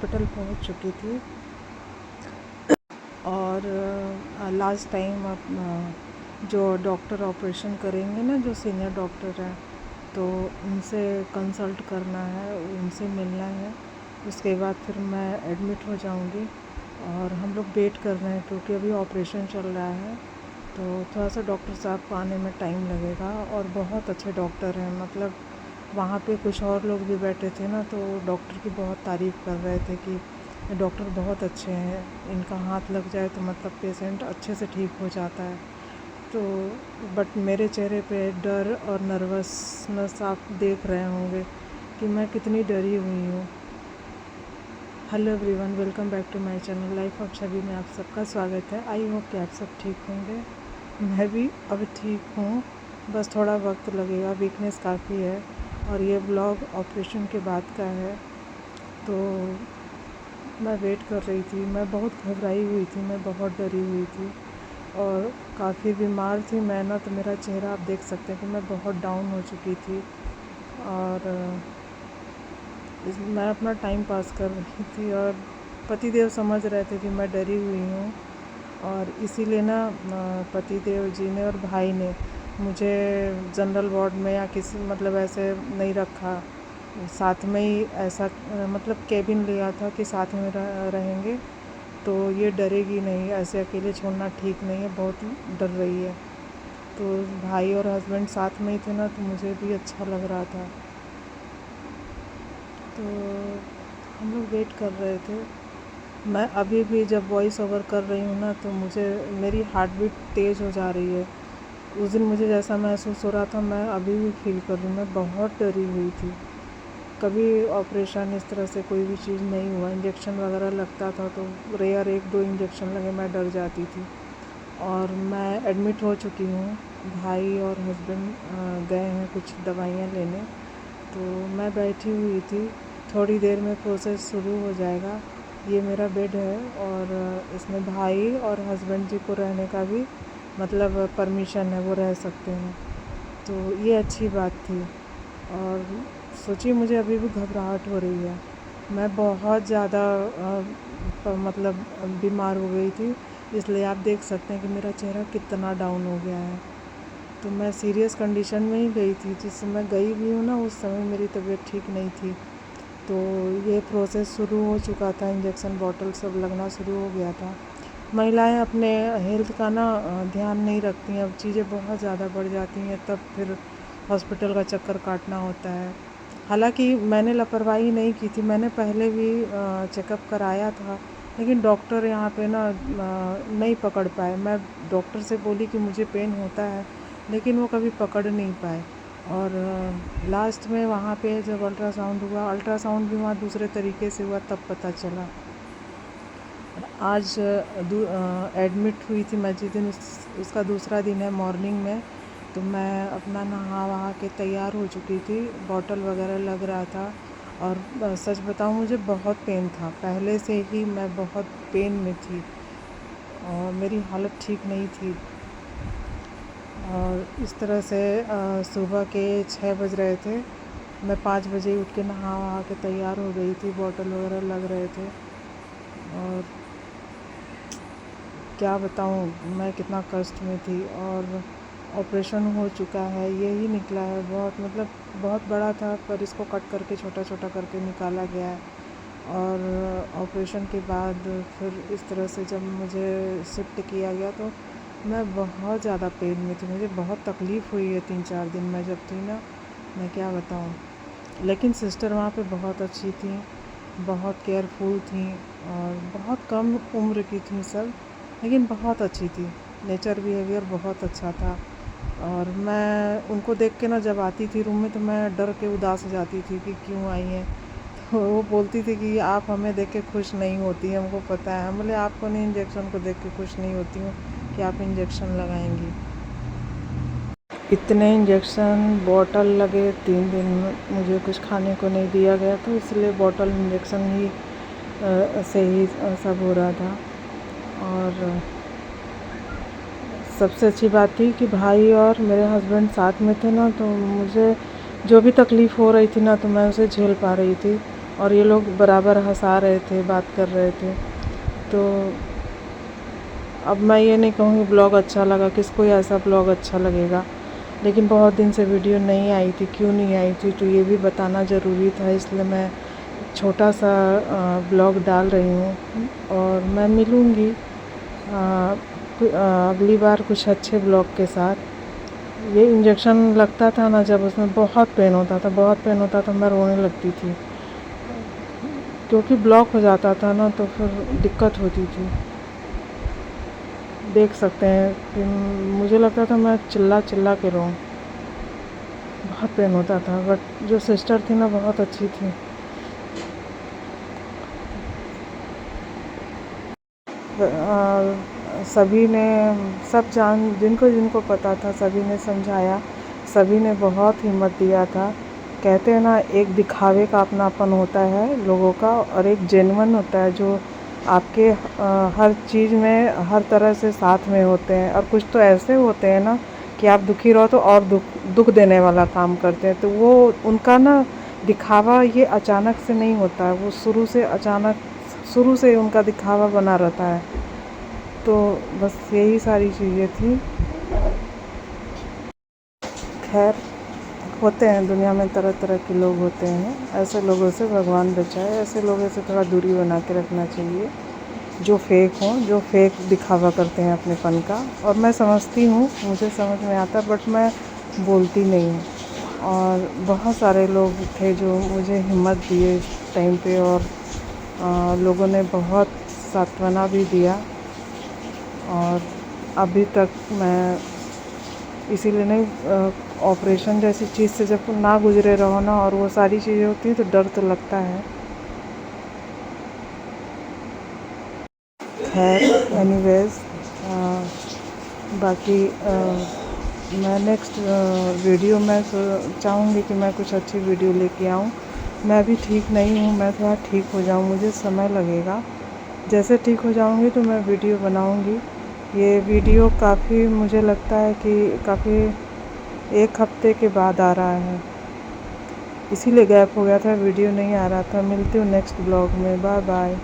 Hospital पहुंच चुकी थी और लास्ट टाइम जो डॉक्टर ऑपरेशन करेंगे ना, जो सीनियर डॉक्टर हैं, तो उनसे कंसल्ट करना है, उनसे मिलना है। उसके बाद फिर मैं एडमिट हो जाऊंगी और हम लोग वेट कर रहे हैं क्योंकि अभी ऑपरेशन चल रहा है, तो थोड़ा सा डॉक्टर साहब को आने में टाइम लगेगा। और बहुत अच्छे डॉक्टर हैं, मतलब वहाँ पे कुछ और लोग भी बैठे थे ना, तो डॉक्टर की बहुत तारीफ़ कर रहे थे कि डॉक्टर बहुत अच्छे हैं, इनका हाथ लग जाए तो मतलब पेशेंट अच्छे से ठीक हो जाता है। तो बट मेरे चेहरे पे डर और नर्वसनेस आप देख रहे होंगे कि मैं कितनी डरी हुई हूँ। Hello everyone, welcome back to my channel Life of Chhavi में आप सबका स्वागत है। आई होप कि आप सब ठीक होंगे। मैं भी अब ठीक हूँ, बस थोड़ा वक्त लगेगा, वीकनेस काफ़ी है और ये ब्लॉग ऑपरेशन के बाद का है। तो मैं वेट कर रही थी, मैं बहुत घबराई हुई थी, मैं बहुत डरी हुई थी और काफ़ी बीमार थी मैं ना, तो मेरा चेहरा आप देख सकते हैं कि मैं बहुत डाउन हो चुकी थी और मैं अपना टाइम पास कर रही थी और पतिदेव समझ रहे थे कि मैं डरी हुई हूँ और इसीलिए ना पतिदेव जी ने और भाई ने मुझे जनरल वार्ड में या किसी मतलब ऐसे नहीं रखा, साथ में ही ऐसा मतलब केबिन लिया था कि साथ में रहेंगे तो ये डरेगी नहीं, ऐसे अकेले छोड़ना ठीक नहीं है, बहुत डर रही है। तो भाई और हस्बैंड साथ में ही थे ना, तो मुझे भी अच्छा लग रहा था। तो हम लोग वेट कर रहे थे। मैं अभी भी जब वॉइस ओवर कर रही हूँ ना, तो मुझे मेरी हार्ट बीट तेज़ हो जा रही है। उस दिन मुझे जैसा महसूस हो रहा था मैं अभी भी फील कर रही हूँ। मैं बहुत डरी हुई थी, कभी ऑपरेशन इस तरह से कोई भी चीज़ नहीं हुआ। इंजेक्शन वगैरह लगता था तो रेयर 1-2 इंजेक्शन लगे मैं डर जाती थी। और मैं एडमिट हो चुकी हूँ, भाई और हस्बैंड गए हैं कुछ दवाइयाँ लेने, तो मैं बैठी हुई थी। थोड़ी देर में प्रोसेस शुरू हो जाएगा। ये मेरा बेड है और इसमें भाई और हस्बैंड जी को रहने का भी मतलब परमिशन है, वो रह सकते हैं, तो ये अच्छी बात थी। और सोचिए मुझे अभी भी घबराहट हो रही है, मैं बहुत ज़्यादा मतलब बीमार हो गई थी, इसलिए आप देख सकते हैं कि मेरा चेहरा कितना डाउन हो गया है। तो मैं सीरियस कंडीशन में ही गई थी, जिस समय गई भी हूँ ना उस समय मेरी तबीयत ठीक नहीं थी। तो ये प्रोसेस शुरू हो चुका था, इंजेक्शन बॉटल सब लगना शुरू हो गया था। महिलाएं अपने हेल्थ का ना ध्यान नहीं रखती हैं, अब चीज़ें बहुत ज़्यादा बढ़ जाती हैं तब फिर हॉस्पिटल का चक्कर काटना होता है। हालांकि मैंने लापरवाही नहीं की थी, मैंने पहले भी चेकअप कराया था, लेकिन डॉक्टर यहाँ पे ना नहीं पकड़ पाए। मैं डॉक्टर से बोली कि मुझे पेन होता है, लेकिन वो कभी पकड़ नहीं पाए। और लास्ट में वहाँ पे जब अल्ट्रासाउंड हुआ, अल्ट्रासाउंड भी वहाँ दूसरे तरीके से हुआ, तब पता चला। आज एडमिट हुई थी मैं जिस दिन, उसका दूसरा दिन है मॉर्निंग में। तो मैं अपना नहा वहा के तैयार हो चुकी थी, बॉटल वगैरह लग रहा था और सच बताऊं मुझे बहुत पेन था, पहले से ही मैं बहुत पेन में थी और मेरी हालत ठीक नहीं थी। और इस तरह से सुबह के 6 बज रहे थे, मैं 5 बजे उठ के नहा वहा के तैयार हो गई थी, बॉटल वगैरह लग रहे थे। और क्या बताऊँ मैं कितना कष्ट में थी। और ऑपरेशन हो चुका है, यही निकला है, बहुत मतलब बहुत बड़ा था, पर इसको कट करके छोटा छोटा करके निकाला गया है। और ऑपरेशन के बाद फिर इस तरह से जब मुझे शिफ्ट किया गया तो मैं बहुत ज़्यादा पेन में थी, मुझे बहुत तकलीफ़ हुई है 3-4 दिन मैं जब थी ना, मैं क्या बताऊँ। लेकिन सिस्टर वहाँ पे बहुत अच्छी थी, बहुत केयरफुल थी और बहुत कम उम्र की थी सब, लेकिन बहुत अच्छी थी, नेचर बिहेवियर बहुत अच्छा था। और मैं उनको देख के ना जब आती थी रूम में तो मैं डर के उदास हो जाती थी कि क्यों आई हैं। तो वो बोलती थी कि आप हमें देख के खुश नहीं होती, हमको पता है। हम बोले आपको नहीं, इंजेक्शन को देख के खुश नहीं होती हूँ कि आप इंजेक्शन लगाएंगी। इतने इंजेक्शन बॉटल लगे, 3 दिन मुझे कुछ खाने को नहीं दिया गया, तो इसलिए बॉटल इंजेक्शन ही से ही सब हो रहा था। और सबसे अच्छी बात थी कि भाई और मेरे हस्बैंड साथ में थे ना, तो मुझे जो भी तकलीफ़ हो रही थी ना, तो मैं उसे झेल पा रही थी। और ये लोग बराबर हंसा रहे थे, बात कर रहे थे। तो अब मैं ये नहीं कहूँगी ब्लॉग अच्छा लगा, किसको ऐसा ब्लॉग अच्छा लगेगा, लेकिन बहुत दिन से वीडियो नहीं आई थी। क्यों नहीं आई थी तो ये भी बताना ज़रूरी था, इसलिए मैं छोटा सा ब्लॉग डाल रही हूँ। और मैं मिलूँगी अगली बार कुछ अच्छे ब्लॉग के साथ। ये इंजेक्शन लगता था ना, जब उसमें बहुत पेन होता था, बहुत पेन होता था, मैं रोने लगती थी, क्योंकि ब्लॉक हो जाता था ना, तो फिर दिक्कत होती थी। देख सकते हैं कि मुझे लगता था मैं चिल्ला चिल्ला के रोऊं, बहुत पेन होता था। बट जो सिस्टर थी ना, बहुत अच्छी थी। सभी ने, सब जिनको जिनको पता था, सभी ने समझाया, सभी ने बहुत हिम्मत दिया था। कहते हैं ना, एक दिखावे का अपनापन होता है लोगों का, और एक जेन्युइन होता है जो आपके हर चीज़ में हर तरह से साथ में होते हैं। और कुछ तो ऐसे होते हैं ना कि आप दुखी रहो तो और दुख देने वाला काम करते हैं। तो वो उनका ना दिखावा ये अचानक से नहीं होता है, वो शुरू से उनका दिखावा बना रहता है। तो बस यही सारी चीज़ें थी। खैर, होते हैं दुनिया में, तरह तरह के लोग होते हैं। ऐसे लोगों से भगवान बचाए, ऐसे लोगों से थोड़ा दूरी बना के रखना चाहिए, जो फेक हों, जो फेक दिखावा करते हैं अपने फन का। और मैं समझती हूँ, मुझे समझ में आता, बट मैं बोलती नहीं हूँ। और बहुत सारे लोग थे जो मुझे हिम्मत दिए इस टाइम पे, और लोगों ने बहुत सांत्वना भी दिया। और अभी तक मैं इसीलिए नहीं, ऑपरेशन जैसी चीज़ से जब ना गुजरे रहो ना, और वो सारी चीज़ें होती हैं, तो डर तो लगता है। खैर, एनीवेज, बाकी मैं नेक्स्ट वीडियो में चाहूँगी कि मैं कुछ अच्छी वीडियो लेके आऊँ। मैं अभी ठीक नहीं हूँ, मैं थोड़ा ठीक हो जाऊँ, मुझे समय लगेगा। जैसे ठीक हो जाऊँगी तो मैं वीडियो बनाऊँगी। ये वीडियो काफ़ी, मुझे लगता है कि काफ़ी 1 हफ्ते के बाद आ रहा है, इसीलिए गैप हो गया था, वीडियो नहीं आ रहा था। मिलती हूँ नेक्स्ट ब्लॉग में। Bye bye.